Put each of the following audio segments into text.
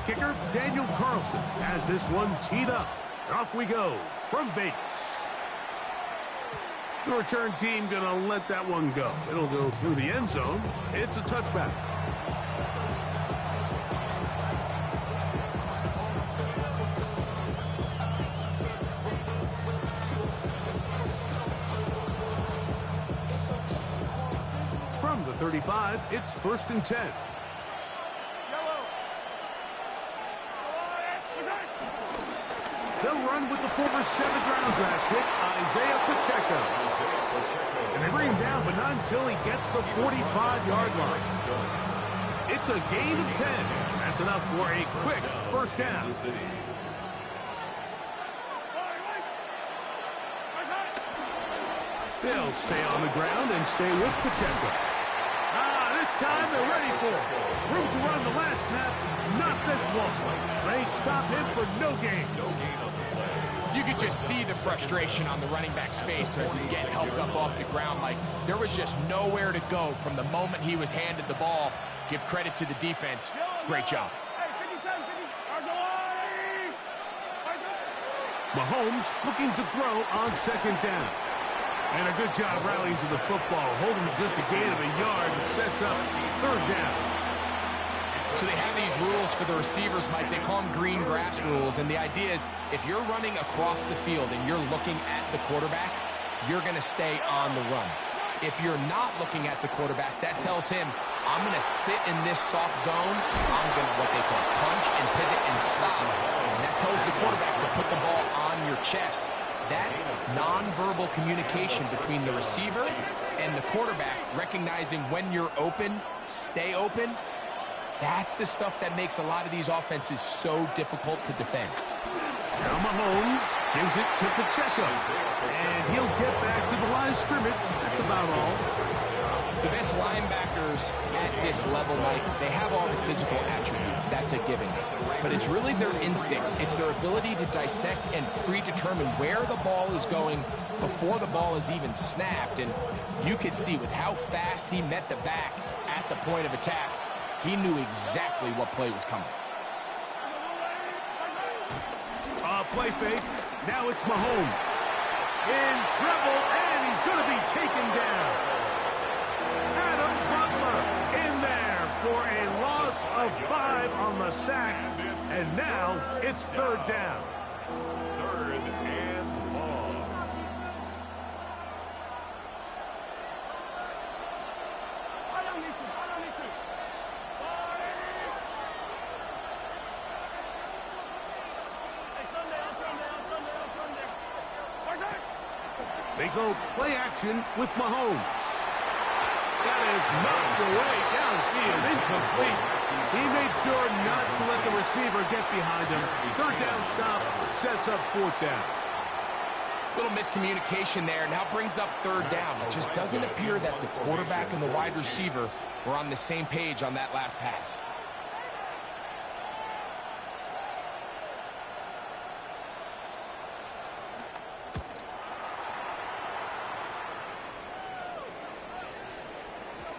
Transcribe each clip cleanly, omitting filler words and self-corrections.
kicker, Daniel Carlson, has this one teed up. Off we go from Vegas. The return team going to let that one go. It'll go through the end zone. It's a touchback. From the 35, it's 1st and 10. They'll run with the former 7th-round draft pick, Isaiah Pacheco. And they bring him down, but not until he gets the 45-yard line. It's a gain of 10. That's enough for a quick first down. They'll stay on the ground and stay with Pacheco. This time they're ready for it. Room to run the last snap, not this one. They stop him for no gain. You could just see the frustration on the running back's face as he's getting helped up off the ground. Like, there was just nowhere to go from the moment he was handed the ball. Give credit to the defense. Great job. Mahomes looking to throw on 2nd down. And a good job rallying to the football. Holding just a gain of a yard and sets up 3rd down. So they have these rules for the receivers, Mike. They call them green grass rules. And the idea is if you're running across the field and you're looking at the quarterback, you're going to stay on the run. If you're not looking at the quarterback, that tells him, I'm going to sit in this soft zone. I'm going to what they call punch and pivot and stop. And that tells the quarterback to put the ball on your chest. That nonverbal communication between the receiver and the quarterback, recognizing when you're open, stay open, that's the stuff that makes a lot of these offenses so difficult to defend. Now Mahomes gives it to Pacheco. And he'll get back to the line of scrimmage. That's about all. The best linebackers at this level, Mike, they have all the physical attributes. That's a given. But it's really their instincts. It's their ability to dissect and predetermine where the ball is going before the ball is even snapped. And you could see with how fast he met the back at the point of attack, he knew exactly what play was coming. Play fake. Now it's Mahomes. In trouble, and he's going to be taken down. Adam Butler in there for a loss of 5 on the sack. And now it's 3rd down. 3rd and long. They go play action with Mahomes. That is knocked away downfield, incomplete. He made sure not to let the receiver get behind him. 3rd down stop sets up 4th down. Little miscommunication there, now brings up 3rd down. It just doesn't appear that the quarterback and the wide receiver were on the same page on that last pass.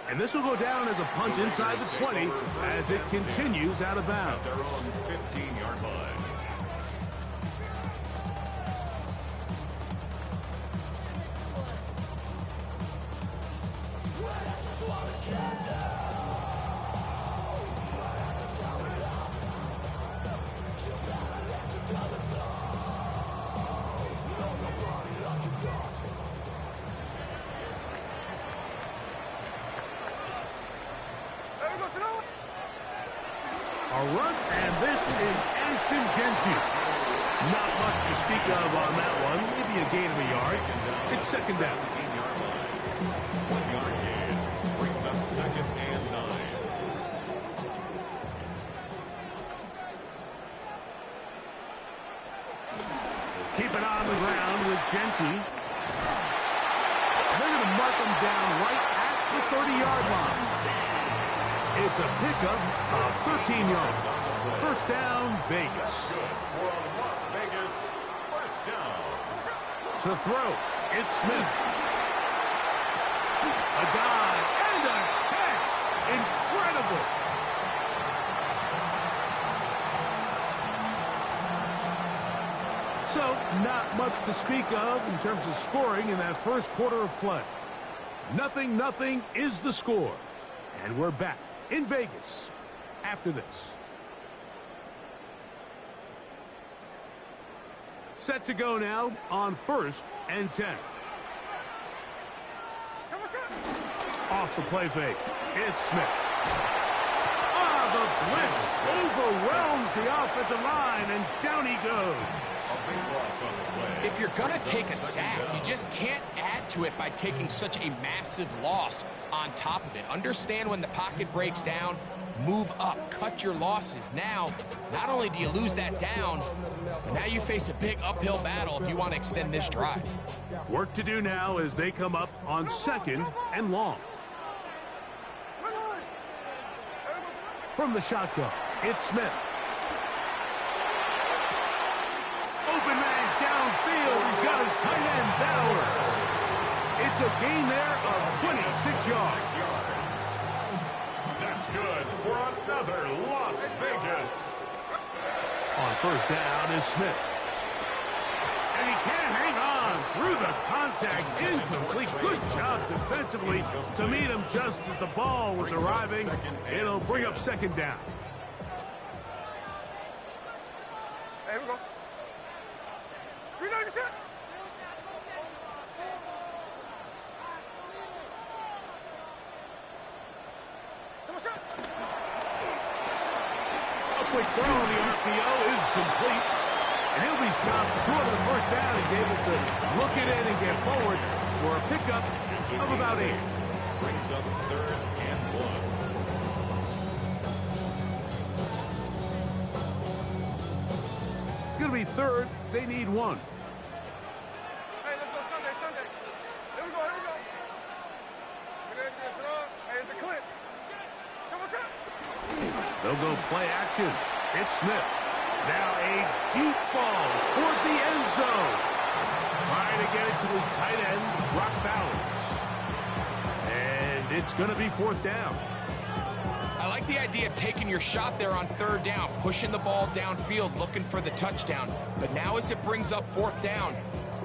And this will go down as a punt inside the 20 as it continues out of bounds. They're on 15-yard line. A run, and this is Ashton Gentry. Not much to speak of on that one. Maybe a gain of a yard. It's 2nd down. 1-yard gain brings up 2nd and 9. Keep it on the ground with Gentry. They're going to mark him down right at the 30-yard line. It's a pickup of 13 yards. 1st down, Vegas. Good for Las Vegas. 1st down. To throw, it's Smith. A dive and a catch. Incredible. So, not much to speak of in terms of scoring in that first quarter of play. 0-0 is the score. And we're back in Vegas after this. Set to go now on 1st and 10. Off the play fake. It's Smith. The blitz overwhelms the offensive line, and down he goes. If you're going to take a sack, you just can't add to it by taking such a massive loss on top of it. Understand when the pocket breaks down, move up, cut your losses. Now, not only do you lose that down, but now you face a big uphill battle if you want to extend this drive. Work to do now as they come up on 2nd and long. From the shotgun, it's Smith. Open man downfield. He's got his tight end, Bowers. It's a gain there of 26 yards. That's good for another Las Vegas. On 1st down is Smith. And he can't hang on through the contact. Incomplete. Good job defensively to meet him just as the ball was arriving. It'll bring up 2nd down. Here we go. Reload the shot. A quick throw on the RPO is complete. And he'll be stopped short of the 1st down. He's able to look it in and get forward for a pickup of about 8. Brings up 3rd and 1. It's going to be 3rd. They need 1. Hey, let's go Sunday. Here we go. Hey, it's the clip. They'll go play action. It's Smith. Now a deep ball toward the end zone. Trying to get it to his tight end, Brock Bowers. And it's going to be 4th down. I like the idea of taking your shot there on 3rd down, pushing the ball downfield, looking for the touchdown. But now as it brings up 4th down,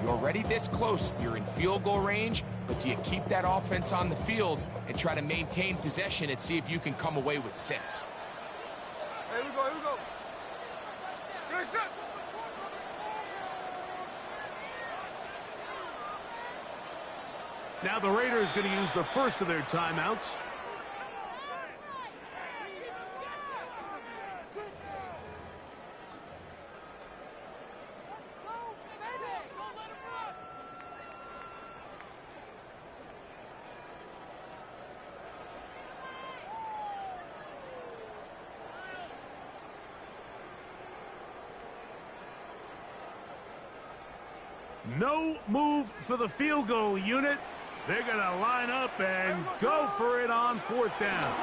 you're already this close. You're in field goal range, but do you keep that offense on the field and try to maintain possession and see if you can come away with 6? Here we go. Good shot. Now the Raiders going to use the first of their timeouts. No move for the field goal unit. They're going to line up and go for it on 4th down.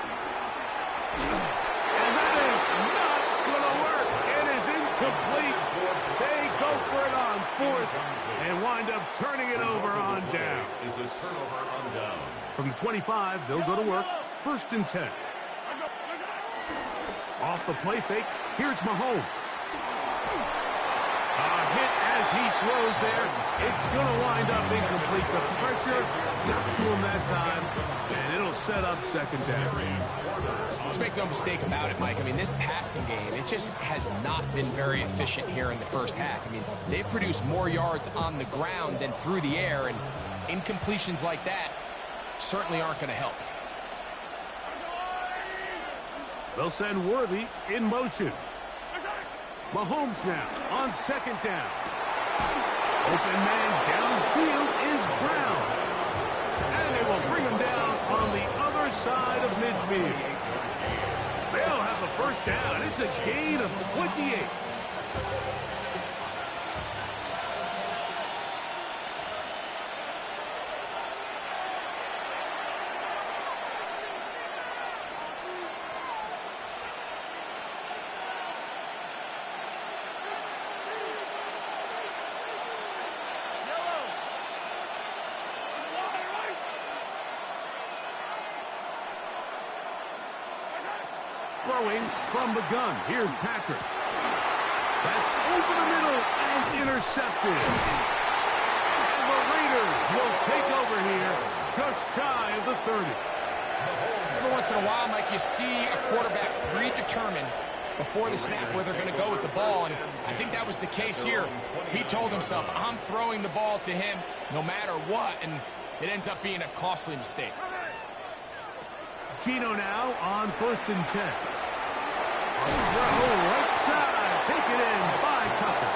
And that is not going to work. It is incomplete. They go for it on 4th and wind up turning it over on down. Is a turnover on down. From the 25, they'll go to work. 1st and 10. Off the play fake, here's Mahomes. A hit as he throws there. It's going to wind up incomplete. The pressure got to him that time, and it'll set up 2nd down. Let's make no mistake about it, Mike. I mean, this passing game, it just has not been very efficient here in the 1st half. I mean, they've produced more yards on the ground than through the air, and incompletions like that certainly aren't going to help. They'll send Worthy in motion. Mahomes now on 2nd down. Open man downfield is Brown. And they will bring him down on the other side of midfield. They'll have the 1st down. It's a gain of 28. Throwing from the gun. Here's Patrick. That's over the middle and intercepted. And the Raiders will take over here just shy of the 30. Every once in a while, Mike, you see a quarterback predetermined before the snap where they're going to go with the ball, and I think that was the case here. He told himself, I'm throwing the ball to him no matter what, and it ends up being a costly mistake. Gino now on 1st and 10. Right side, taken in by Tucker.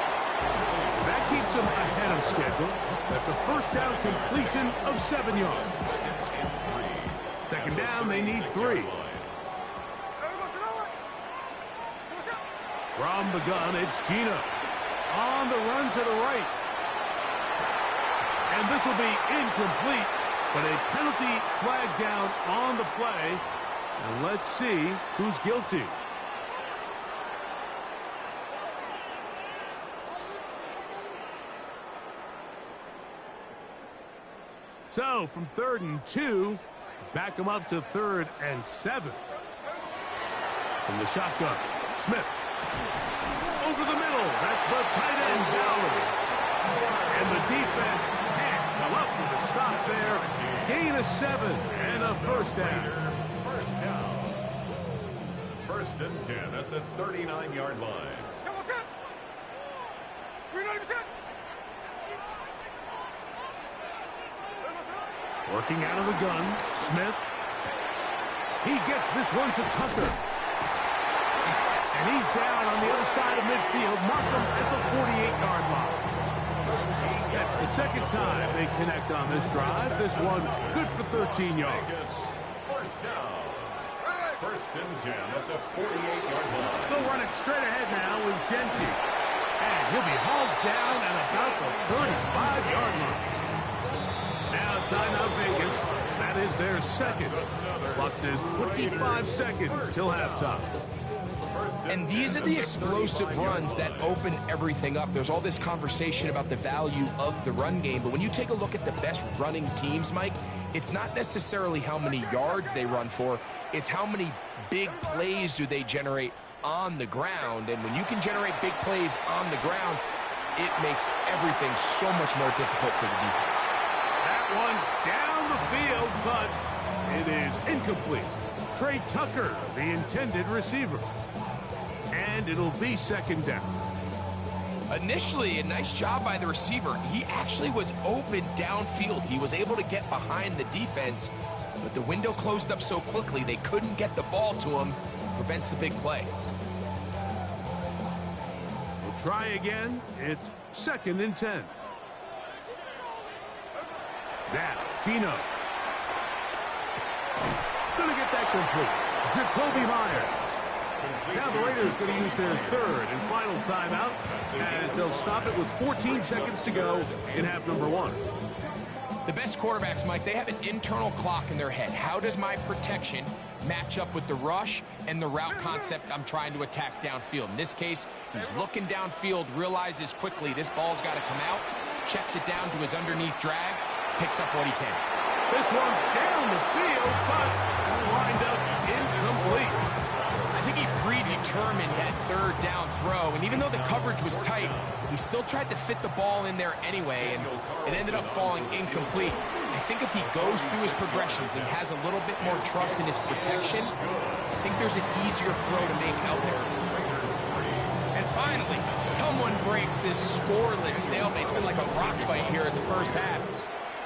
That keeps him ahead of schedule. That's a first down completion of 7 yards. Second down, they need 3. From the gun, it's Gino. On the run to the right. And this will be incomplete, but a penalty flag down on the play. And let's see who's guilty. So, from 3rd and 2, back them up to 3rd and 7. From the shotgun, Smith. Over the middle, that's the tight end Bowers. And the defense can't come up with a stop there. Gain of 7 and a first down. First down. 1st and 10 at the 39-yard line. Working out of the gun, Smith. He gets this one to Tucker. And he's down on the other side of midfield. Mark him at the 48-yard line. That's the second time they connect on this drive. This one good for 13 yards. First down. 1st and 10 at the 48-yard line. They'll run it straight ahead now with Genti. And he'll be hauled down at about the 35-yard line. Now timeout Vegas. That is their second. Clock says 25 seconds till halftime. And these are the explosive runs that open everything up. There's all this conversation about the value of the run game, but when you take a look at the best running teams, Mike, it's not necessarily how many yards they run for, it's how many big plays do they generate on the ground. And when you can generate big plays on the ground, it makes everything so much more difficult for the defense. That one down the field, but it is incomplete. Trey Tucker, the intended receiver. And it'll be second down. Initially, a nice job by the receiver. He actually was open downfield. He was able to get behind the defense, but the window closed up so quickly they couldn't get the ball to him. Prevents the big play. We'll try again. It's 2nd and 10. Now, Gino. Gonna get that complete. Jacoby Myers. Now the Raiders going to use their 3rd and final timeout as they'll stop it with 14 seconds to go in half number 1. The best quarterbacks, Mike, they have an internal clock in their head. How does my protection match up with the rush and the route concept I'm trying to attack downfield? In this case, he's looking downfield, realizes quickly this ball's got to come out, checks it down to his underneath drag, picks up what he can. This one down the field, but lined up incomplete. I think he predetermined that 3rd down throw, and even though the coverage was tight, he still tried to fit the ball in there anyway, and it ended up falling incomplete. I think if he goes through his progressions and has a little bit more trust in his protection, I think there's an easier throw to make out there. And finally, someone breaks this scoreless stalemate. It's been like a rock fight here in the first half.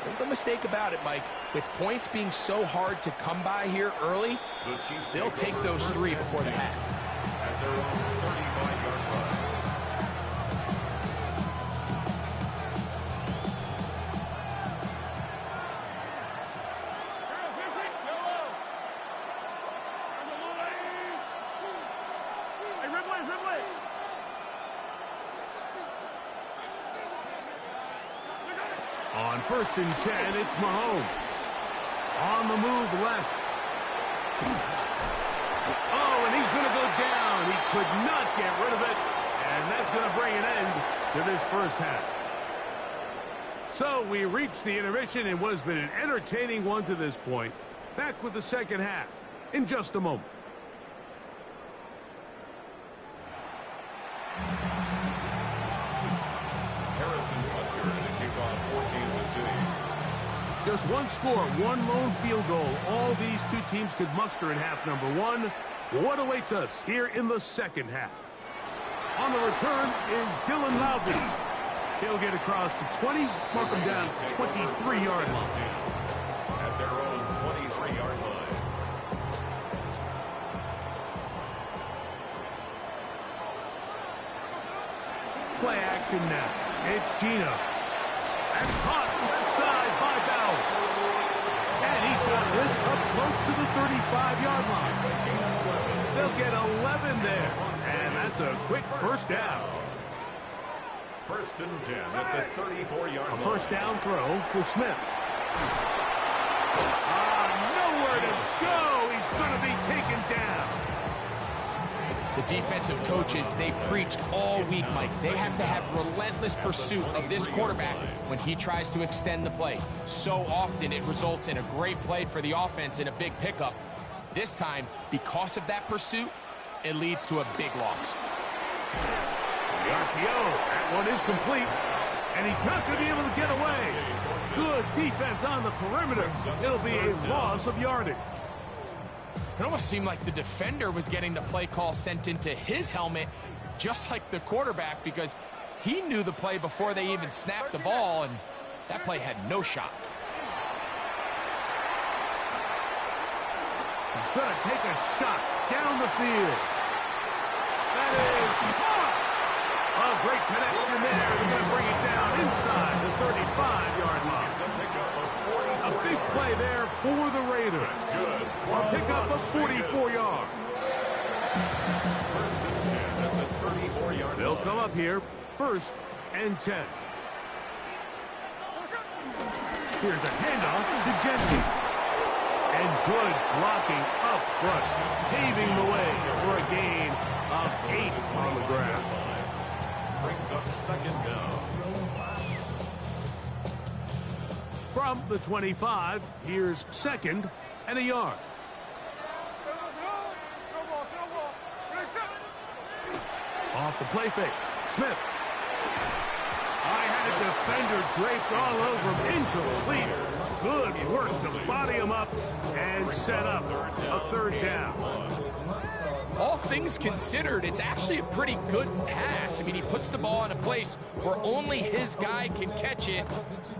Make no mistake about it, Mike. With points being so hard to come by here early, they'll take those 3 before the half. At their own 35-yard line. On 1st and 10, it's Mahomes. On the move left. Oh, and he's going to go down. He could not get rid of it. And that's going to bring an end to this first half. So we reach the intermission in what has been an entertaining one to this point. Back with the second half in just a moment. Just one score, one lone field goal. All these two teams could muster in half number one. What awaits us here in the second half? On the return is Dylan Loudby. He'll get across the 20, mark him down to 23-yard line. At their own 23-yard line. Play action now. It's Gino. And caught left side by Bowers. And he's got this up close to the 35-yard line. They'll get 11 there. And that's a quick first down. First and 10 at the 34-yard line. A first down throw for Smith. Nowhere to go. He's going to be taken down. The defensive coaches, they preached all week, Mike. They have to have relentless pursuit of this quarterback when he tries to extend the play. So often it results in a great play for the offense and a big pickup. This time, because of that pursuit, it leads to a big loss. The RPO, that one is complete, and he's not going to be able to get away. Good defense on the perimeter. It'll be a loss of yardage. It almost seemed like the defender was getting the play call sent into his helmet, just like the quarterback, because he knew the play before they even snapped the ball, and that play had no shot. He's going to take a shot down the field. That is caught. A great connection there. They're going to bring it down inside the 35-yard line. A big play there for the Raiders. A pickup of 44 yards. First and 10 at the 34-yard line. They'll come up here, first and 10. Here's a handoff to Jensen. And good blocking up front, paving the way for a gain of 8 on the ground. Brings up second down. From the 25, here's second and a yard. Off the play fake, Smith. I had a defender draped all over him, incomplete. Good work to body him up and set up a third down. All things considered, it's actually a pretty good pass. I mean, he puts the ball in a place where only his guy can catch it.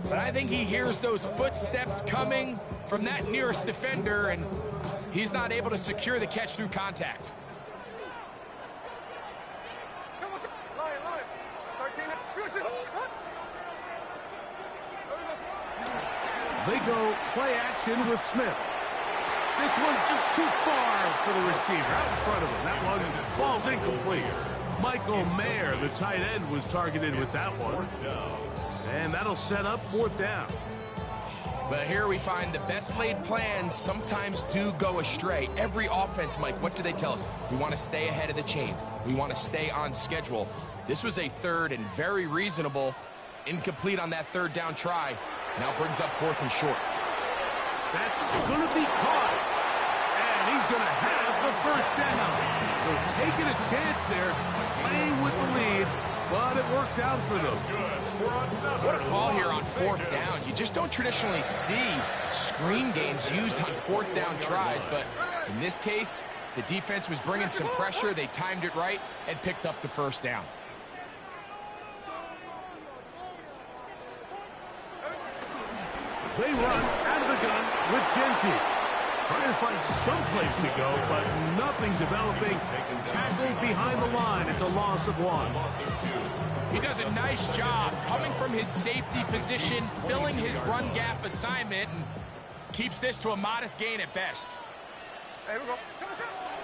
But I think he hears those footsteps coming from that nearest defender, and he's not able to secure the catch through contact. They go play action with Smith. This one just too far for the receiver out in front of him. That one falls incomplete. Michael Mayer, the tight end, was targeted with that one. And that'll set up fourth down. But here we find the best laid plans sometimes do go astray. Every offense, Mike, what do they tell us? We want to stay ahead of the chains. We want to stay on schedule. This was a third and very reasonable. Incomplete on that third down try. Now brings up fourth and short. That's going to be caught. And he's going to have the first down. So taking a chance there, playing with the lead, but it works out for them. What a call here on fourth down. You just don't traditionally see screen games used on fourth down tries, but in this case, the defense was bringing some pressure. They timed it right and picked up the first down. They run out of the gun with Genji. Trying to find some place to go, but nothing developing. Tackled behind the line. It's a loss of one. He does a nice job coming from his safety position, filling his run gap assignment, and keeps this to a modest gain at best.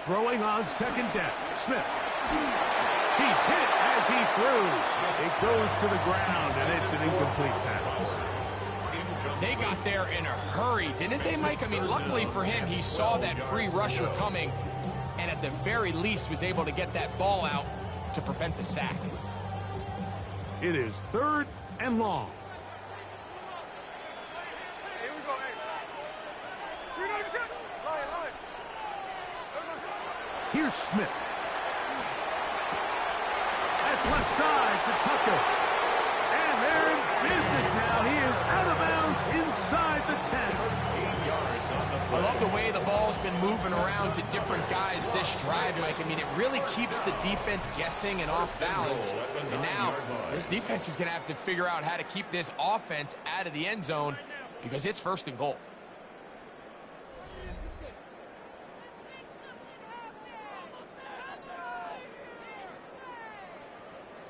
Throwing on second down. Smith. He's hit as he throws. It goes to the ground, and it's an incomplete pass. They got there in a hurry, didn't they, Mike? I mean, luckily for him, he saw that free rusher coming, and at the very least was able to get that ball out to prevent the sack. It is third and long. Here's Smith. That's left side to Tucker. And they're in business now. He is out of bounds inside the ball's been moving around to different guys this drive, Mike. I mean, it really keeps the defense guessing and off balance. And now this defense is going to have to figure out how to keep this offense out of the end zone because it's 1st and goal.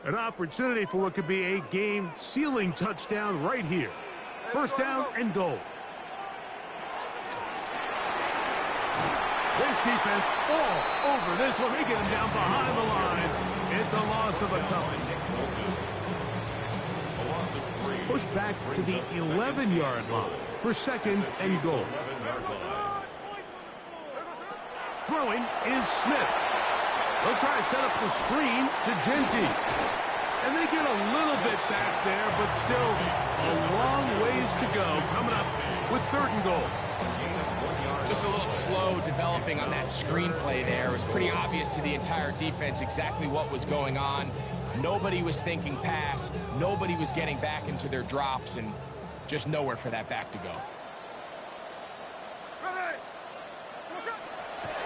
An opportunity for what could be a game-sealing touchdown right here. 1st down and goal. This defense all over this one. They get him down behind the line. It's a loss of a couple. Pushed back to the 11-yard line for 2nd and goal. Throwing is Smith. They'll try to set up the screen to Genty. And they get a little bit back there, but still a long ways to go. Coming up with 3rd and goal. Just a little slow developing on that screenplay there. It was pretty obvious to the entire defense exactly what was going on. Nobody was thinking pass. Nobody was getting back into their drops, and just nowhere for that back to go.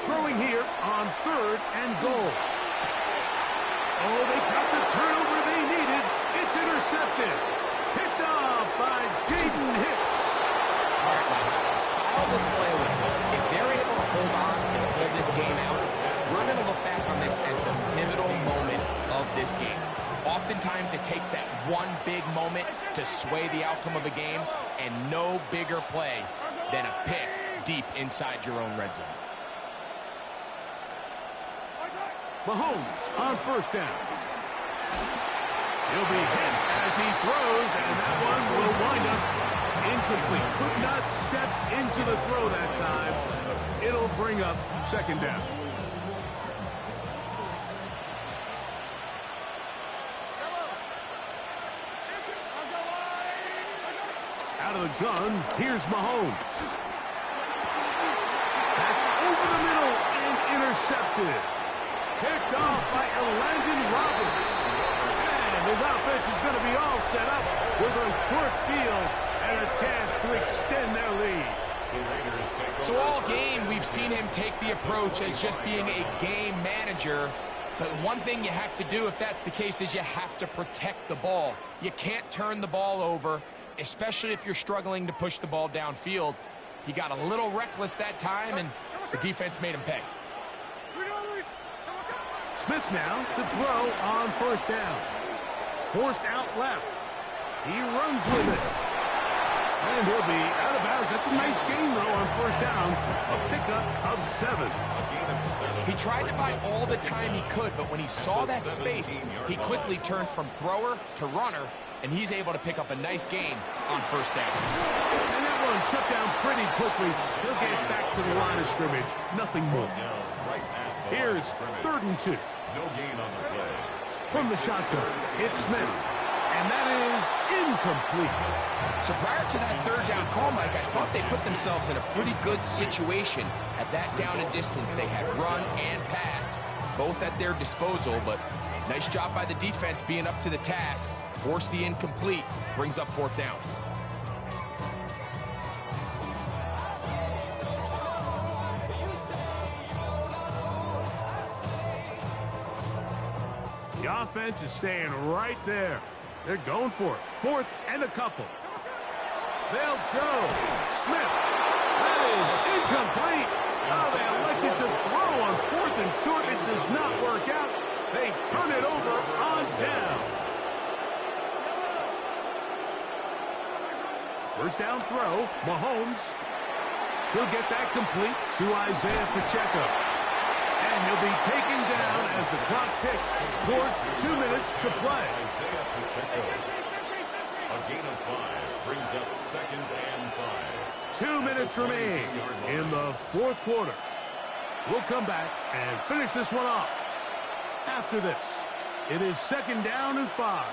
Throwing here on 3rd and goal. Oh, they got the turnover they needed. It's intercepted. Picked off by Jaden Hicks. Follow this play away. If they're able to hold on and pull this game out, we're going to look back on this as the pivotal moment of this game. Oftentimes it takes that one big moment to sway the outcome of a game, and no bigger play than a pick deep inside your own red zone. Mahomes on 1st down. He'll be hit as he throws, and that one will wind up incomplete. Could not step into the throw that time. It'll bring up 2nd down. Out of the gun, here's Mahomes. That's over the middle and intercepted. Picked off by Landon Roberts. And his offense is going to be all set up with a short field and a chance to extend their lead. So all game, we've seen him take the approach as just being a game manager. But one thing you have to do, if that's the case, is you have to protect the ball. You can't turn the ball over, especially if you're struggling to push the ball downfield. He got a little reckless that time, and the defense made him pay. Smith now to throw on 1st down. Forced out left. He runs with it. And he'll be out of bounds. That's a nice gain, though, on 1st down. A pickup of 7. He tried to buy all the time he could, but when he saw that space, he quickly turned from thrower to runner, and he's able to pick up a nice gain on 1st down. And that one shut down pretty quickly. He'll get back to the line of scrimmage. Nothing more. Here's 3rd and 2. No gain on the play. From the shotgun, it's Smith. And that is incomplete. So prior to that 3rd down call, Mike, I thought they put themselves in a pretty good situation at that down and distance. They had run and pass, both at their disposal, but nice job by the defense being up to the task. Force the incomplete, brings up 4th down. The offense is staying right there. They're going for it. 4th and a couple. They'll go. Smith. That is incomplete. Oh, they elected to throw on 4th and short. It does not work out. They turn it over on down. 1st down throw. Mahomes. He'll get that complete to Isaiah Pacheco. And he'll be taken down as the clock ticks towards 2 minutes to play. Isaiah Pacheco. A gain of 5 brings up 2nd and 5. 2 minutes remain in the 4th quarter. We'll come back and finish this one off. After this, it is 2nd down and 5.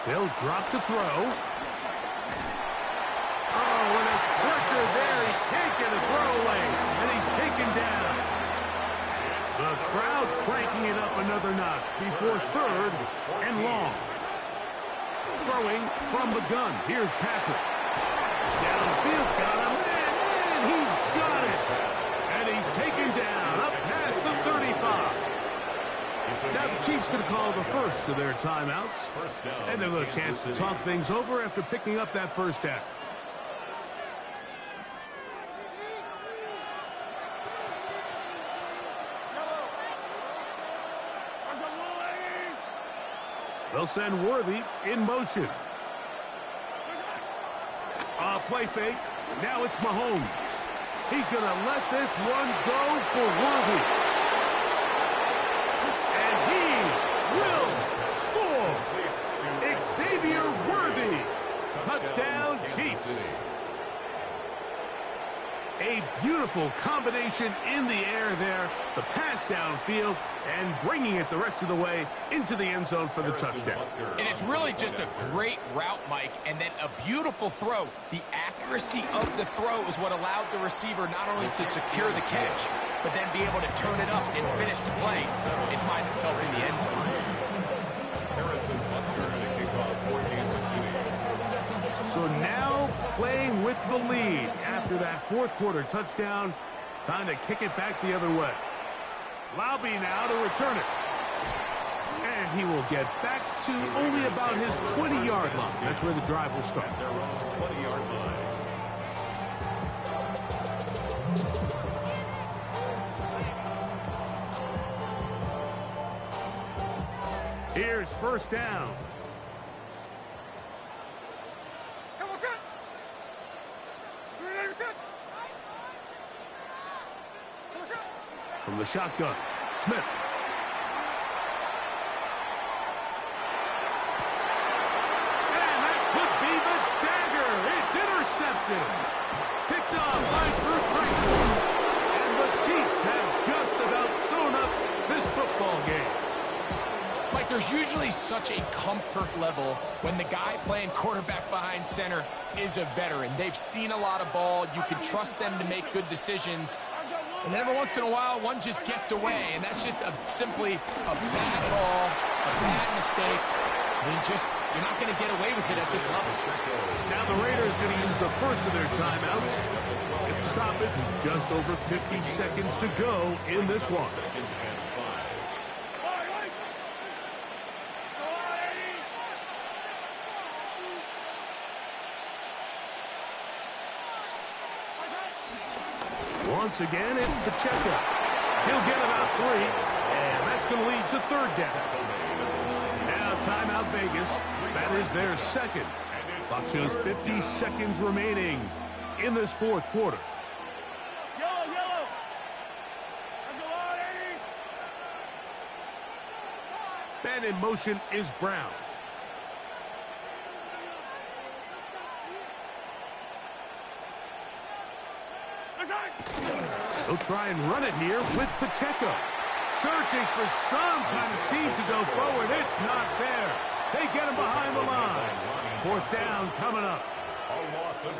They'll drop to throw. Oh, and a pressure there. He can't get a throwaway, and he's taken down. The crowd cranking it up another notch before 3rd and long. Throwing from the gun. Here's Patrick. Downfield, got him, and he's got it. And he's taken down up past the 35. Now the Chiefs going to call the first of their timeouts. And they'll have a chance to talk things over after picking up that first down. They'll send Worthy in motion. Play fake. Now it's Mahomes. He's going to let this one go for Worthy. And he will score. Xavier Worthy. Touchdown, Chiefs. A beautiful combination in the air there. The pass downfield and bringing it the rest of the way into the end zone for the touchdown. And it's really just a great route, Mike, and then a beautiful throw. The accuracy of the throw is what allowed the receiver not only to secure the catch, but then be able to turn it up and finish the play and find himself in the end zone. So now playing with the lead after that fourth quarter touchdown. Time to kick it back the other way. Lobby now to return it. And he will get back to only about his 20-yard line. That's where the drive will start. 20-yard line. Here's first down. From the shotgun, Smith. And that could be the dagger. It's intercepted. Picked off by Drew Tranquil. And the Chiefs have just about sewn up this football game. Mike, there's usually such a comfort level when the guy playing quarterback behind center is a veteran. They've seen a lot of ball. You can trust them to make good decisions. And then every once in a while, one just gets away, and that's just simply a bad ball, a bad mistake. You're not going to get away with it at this level. Now the Raiders going to use the first of their timeouts. And stop it. Just over 50 seconds to go in this one. Once again, it's Pacheco. He'll get about 3, and that's going to lead to third down. Now timeout Vegas. That is their second. Clock shows 50 seconds remaining in this fourth quarter. Yellow. Man in motion is Brown. They'll try and run it here with Pacheco. Searching for some kind of seed to go forward. It's not there. They get him behind the line. Fourth down coming up.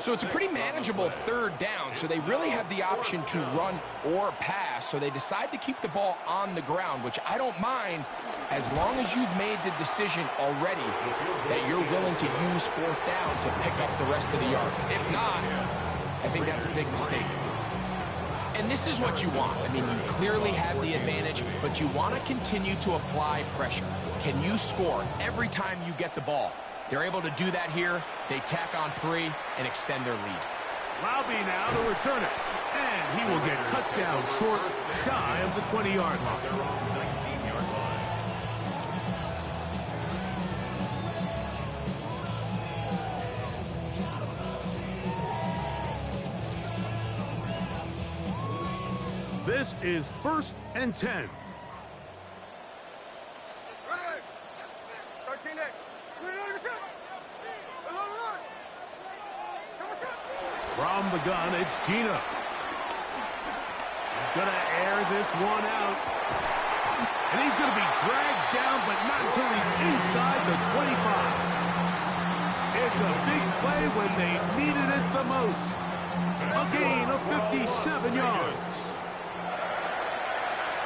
So it's a pretty manageable third down, so they really have the option to run or pass, so they decide to keep the ball on the ground, which I don't mind as long as you've made the decision already that you're willing to use fourth down to pick up the rest of the yards. If not, I think that's a big mistake. And this is what you want. I mean, you clearly have the advantage, but you want to continue to apply pressure. Can you score every time you get the ball? They're able to do that here. They tack on 3 and extend their lead. Lobby now to return it. And he will get cut down short, shy of the 20-yard line. 19-yard line. This is 1st and 10. From the gun, it's Gino. He's going to air this one out. And he's going to be dragged down, but not until he's inside the 25. It's a big play when they needed it the most. A gain of 57 yards.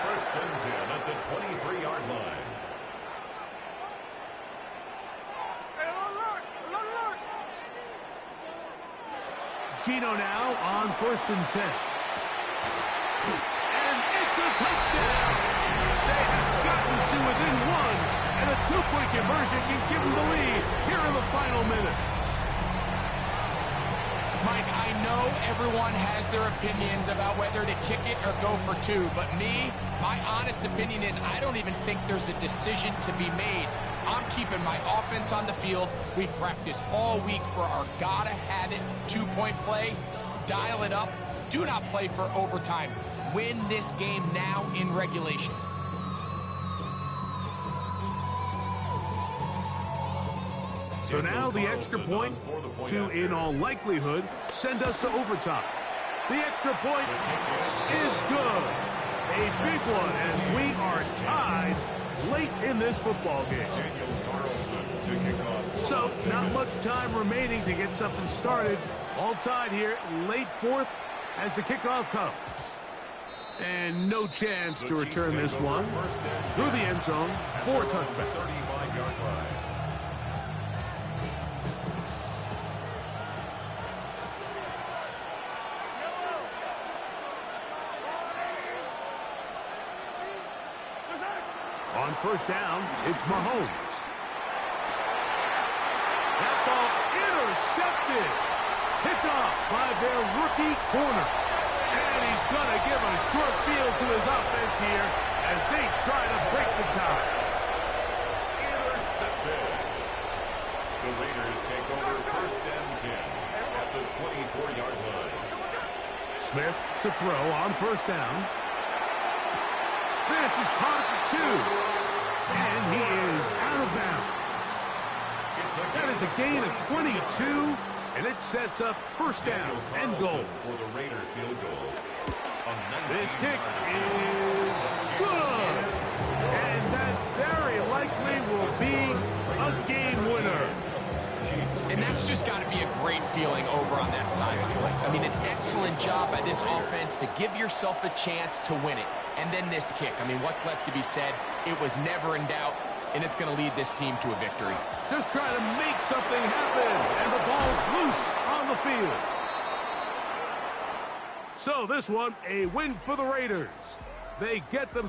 1st and 10 at the 23-yard line. Gino now on 1st and 10. And it's a touchdown. They have gotten to within one, and a two-point conversion can give them the lead here in the final minute. Mike, I know everyone has their opinions about whether to kick it or go for two, but my honest opinion is I don't even think there's a decision to be made. I'm keeping my offense on the field. We've practiced all week for our gotta-have-it two-point play. Dial it up. Do not play for overtime. Win this game now in regulation. So now the extra point to, in all likelihood, send us to overtime. The extra point is good. A big one as we are tied late in this football game. So, not much time remaining to get something started. All tied here, late 4th as the kickoff comes. And no chance to return this one through the end zone for a touchback. 35-yard line. On 1st down, it's Mahomes. That ball intercepted. Picked off by their rookie corner. And he's going to give a short field to his offense here as they try to break the ties. Intercepted. The Raiders take over 1st and 10 at the 24-yard line. Smith to throw on 1st down. This is caught at the 2. And he is out of bounds. That is a gain of 22, and it sets up 1st down and goal. For the Raider field goal. This kick is good. And that very likely will be a game winner. And that's just got to be a great feeling over on that sideline. I mean, an excellent job by this offense to give yourself a chance to win it. And then this kick. I mean, what's left to be said? It was never in doubt, and it's going to lead this team to a victory. Just trying to make something happen, and the ball's loose on the field. So this one, a win for the Raiders. They get themselves